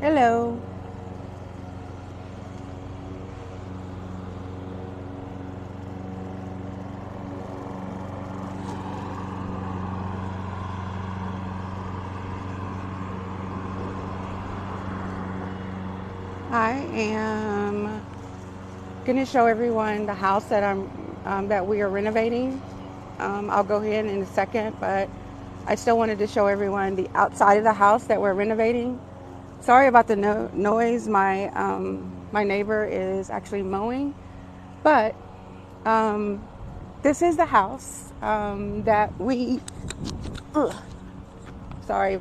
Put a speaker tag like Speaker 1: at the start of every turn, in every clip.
Speaker 1: Hello. I am going to show everyone the house that we are renovating. I'll go ahead in a second, but I still wanted to show everyone the outside of the house that we're renovating. Sorry about the noise. My neighbor is actually mowing, but um, this is the house that we. Ugh, sorry,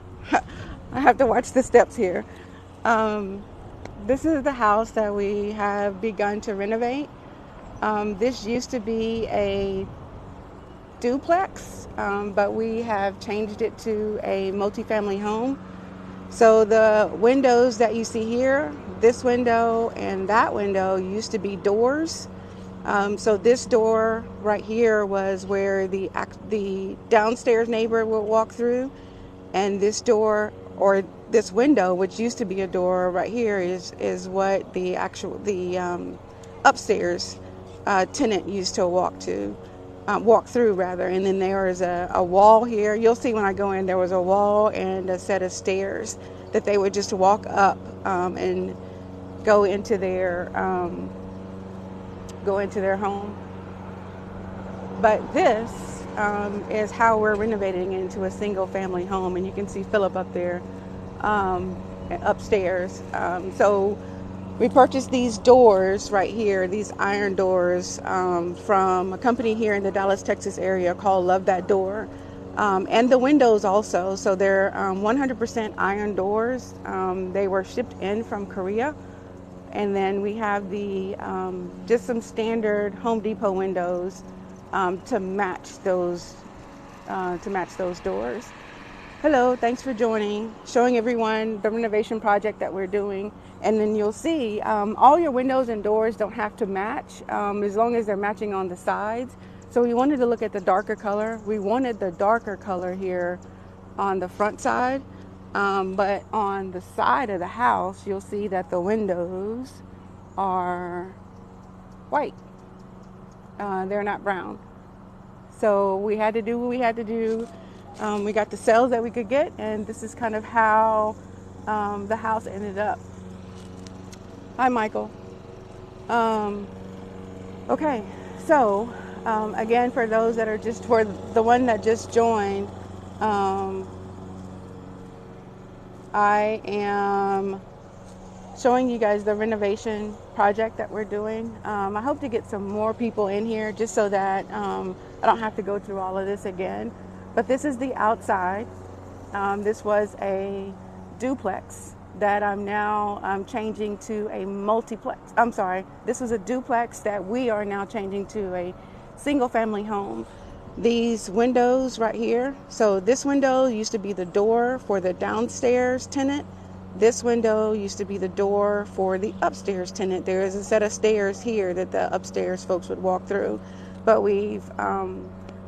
Speaker 1: I have to watch the steps here. Um, this is the house that we have begun to renovate. This used to be a duplex, but we have changed it to a multifamily home. So the windows that you see here, this window and that window used to be doors. So this door right here was where the downstairs neighbor would walk through, and this door or this window, which used to be a door right here, is what the upstairs tenant used to walk through rather. And then there is a wall here. You'll see when I go in, there was a wall and a set of stairs that they would just walk up and go into their home. But this is how we're renovating into a single family home. And you can see Philip up there upstairs. So we purchased these doors right here, these iron doors from a company here in the Dallas, Texas area called Love That Door. And the windows also. So they're 100% iron doors. They were shipped in from Korea. And then we have the just some standard Home Depot windows to match those doors. Hello, thanks for joining. Showing everyone the renovation project that we're doing, and then you'll see all your windows and doors don't have to match as long as they're matching on the sides. So we wanted to look at the darker color. We wanted the darker color here on the front side. But on the side of the house, you'll see that the windows are white. They're not brown. So we had to do what we had to do. We got the cells that we could get, and this is kind of how the house ended up. Hi, Michael. Okay, so again, for those that are for the one that just joined, I am showing you guys the renovation project that we're doing. I hope to get some more people in here just so that I don't have to go through all of this again. But this is the outside. This was a duplex that I'm now changing to a multiplex. I'm sorry, this was a duplex that we are now changing to a single family home. These windows right here, so this window used to be the door for the downstairs tenant. This window used to be the door for the upstairs tenant. There is a set of stairs here that the upstairs folks would walk through, but we've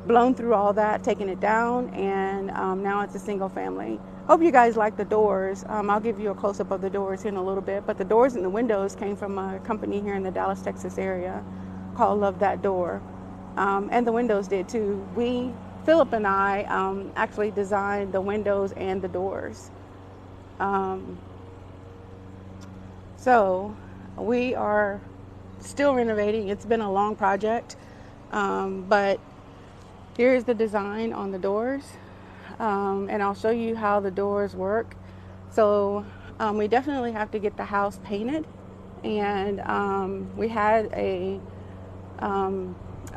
Speaker 1: blown through all that, taken it down, and now it's a single family. Hope you guys like the doors. I'll give you a close-up of the doors in a little bit, but the doors and the windows came from a company here in the Dallas, Texas area called Love That Door. And the windows did too. Philip and I actually designed the windows and the doors. So we are still renovating. It's been a long project, but here's the design on the doors, and I'll show you how the doors work. So we definitely have to get the house painted, and we had a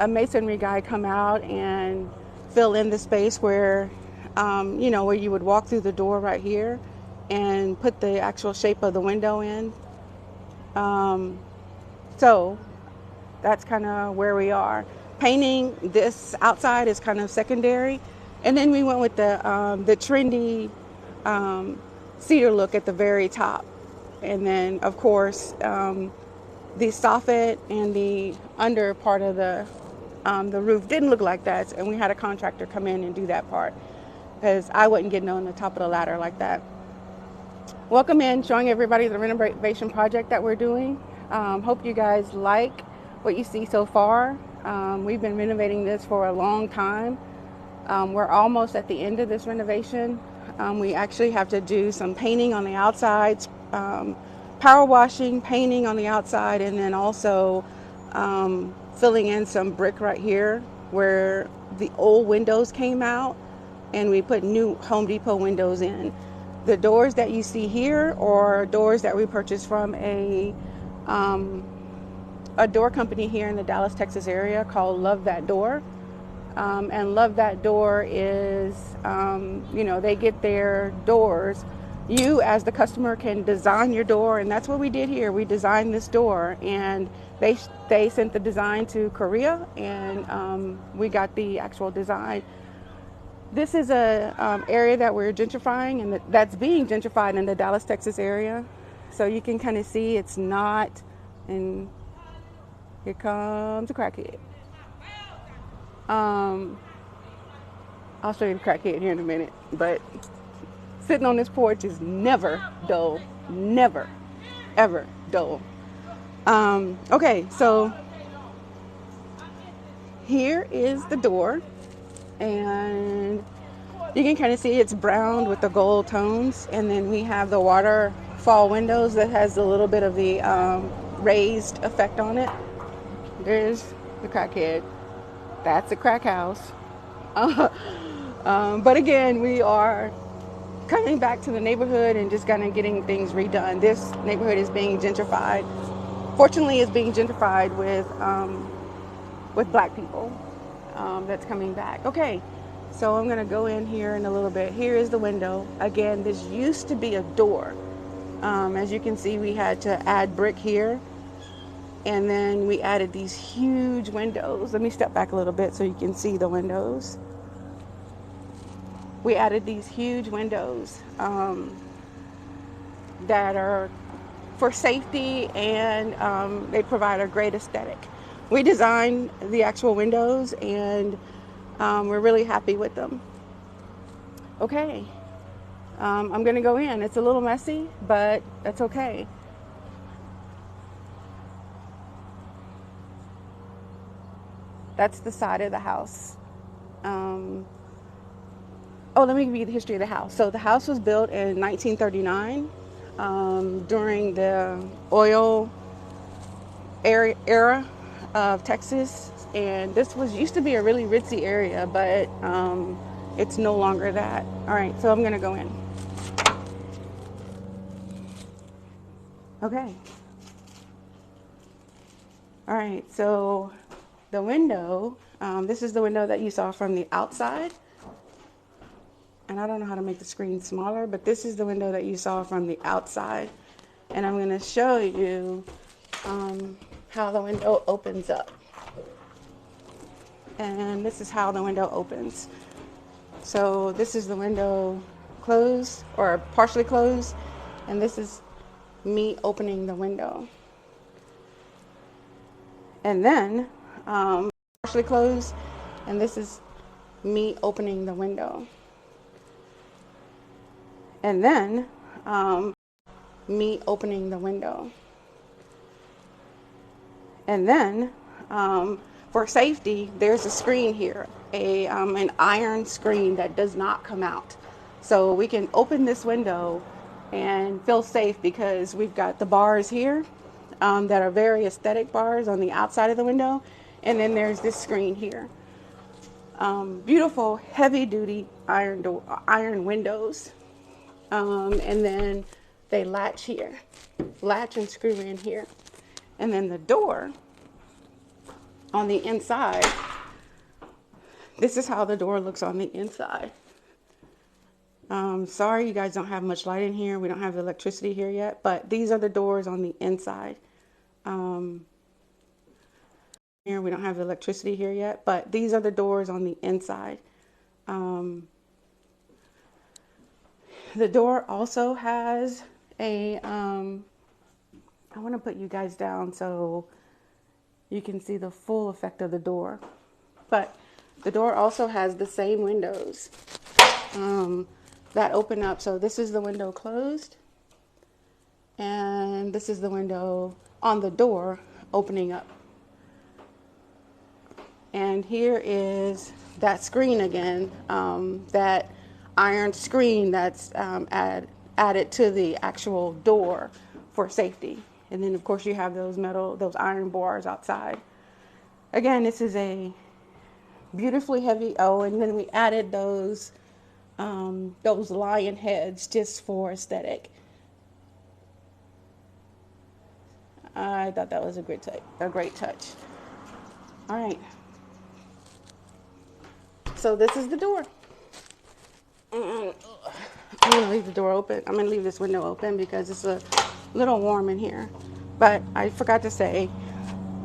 Speaker 1: masonry guy come out and fill in the space where where you would walk through the door right here and put the actual shape of the window in. So that's kind of where we are. Painting this outside is kind of secondary, and then we went with the trendy cedar look at the very top, and then of course the soffit and the under part of the roof didn't look like that, and we had a contractor come in and do that part because I wasn't getting on the top of the ladder like that. welcome in, showing everybody the renovation project that we're doing. Hope you guys like what you see so far. We've been renovating this for a long time. We're almost at the end of this renovation. We actually have to do some painting on the outsides, power washing, painting on the outside, and then also filling in some brick right here where the old windows came out, and we put new Home Depot windows in. The doors that you see here are doors that we purchased from a door company here in the Dallas, Texas area called Love That Door. And Love That Door is, they get their doors. You, as the customer, can design your door, and that's what we did here. We designed this door, and they sent the design to Korea, and we got the actual design. This is a area that we're gentrifying, and that's being gentrified in the Dallas, Texas area. So you can kind of see it's not, and here comes a crackhead. I'll show you the crackhead here in a minute, but sitting on this porch is never dull, never, ever dull. Okay, so here is the door, and you can kind of see it's browned with the gold tones, and then we have the waterfall windows that has a little bit of the raised effect on it. There's the crackhead. That's a crack house. But again, we are coming back to the neighborhood and just kind of getting things redone. This neighborhood is being gentrified. Fortunately, it's being gentrified with black people. That's coming back. Okay, so I'm gonna go in here in a little bit. Here is the window. Again, this used to be a door. As you can see, we had to add brick here, and then we added these huge windows. Let me step back a little bit so you can see the windows. We added these huge windows that are for safety, and they provide a great aesthetic. We designed the actual windows, and we're really happy with them. Okay, I'm gonna go in. It's a little messy, but that's okay. That's the side of the house. Let me give you the history of the house. So the house was built in 1939 during the oil era of Texas, and this used to be a really ritzy area, but it's no longer that. All right, so I'm gonna go in. Okay. All right, so the window, this is the window that you saw from the outside. And I don't know how to make the screen smaller, but this is the window that you saw from the outside. And I'm going to show you how the window opens up. And this is how the window opens. So this is the window closed or partially closed, and this is me opening the window. And then partially closed, and this is me opening the window. And then me opening the window. And then for safety, there's a screen here, an iron screen that does not come out. So we can open this window and feel safe because we've got the bars here that are very aesthetic bars on the outside of the window. And then there's this screen here. Beautiful heavy duty iron windows. And then they latch and screw in here. And then the door on the inside, this is how the door looks on the inside. Sorry, you guys don't have much light in here. We don't have electricity here yet, but these are the doors on the inside. Here we don't have electricity here yet, but these are the doors on the inside. The door also has I want to put you guys down so you can see the full effect of the door. But the door also has the same windows that open up. So this is the window closed, And this is the window on the door opening up. And here is that screen again, that iron screen that's added to the actual door for safety. And then of course you have those iron bars outside. Again, this is a beautifully heavy. Oh, and then we added those lion heads just for aesthetic. I thought that was a great touch. All right. So this is the door. And I'm gonna leave the door open. I'm gonna leave this window open because it's a little warm in here. But I forgot to say,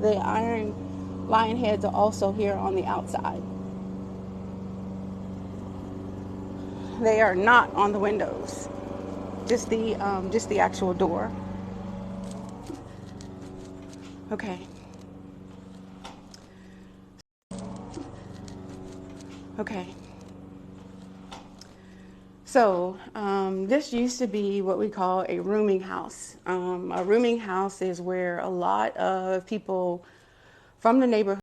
Speaker 1: the iron lion heads are also here on the outside. They are not on the windows. Just the actual door. Okay. Okay. So this used to be what we call a rooming house. A rooming house is where a lot of people from the neighborhood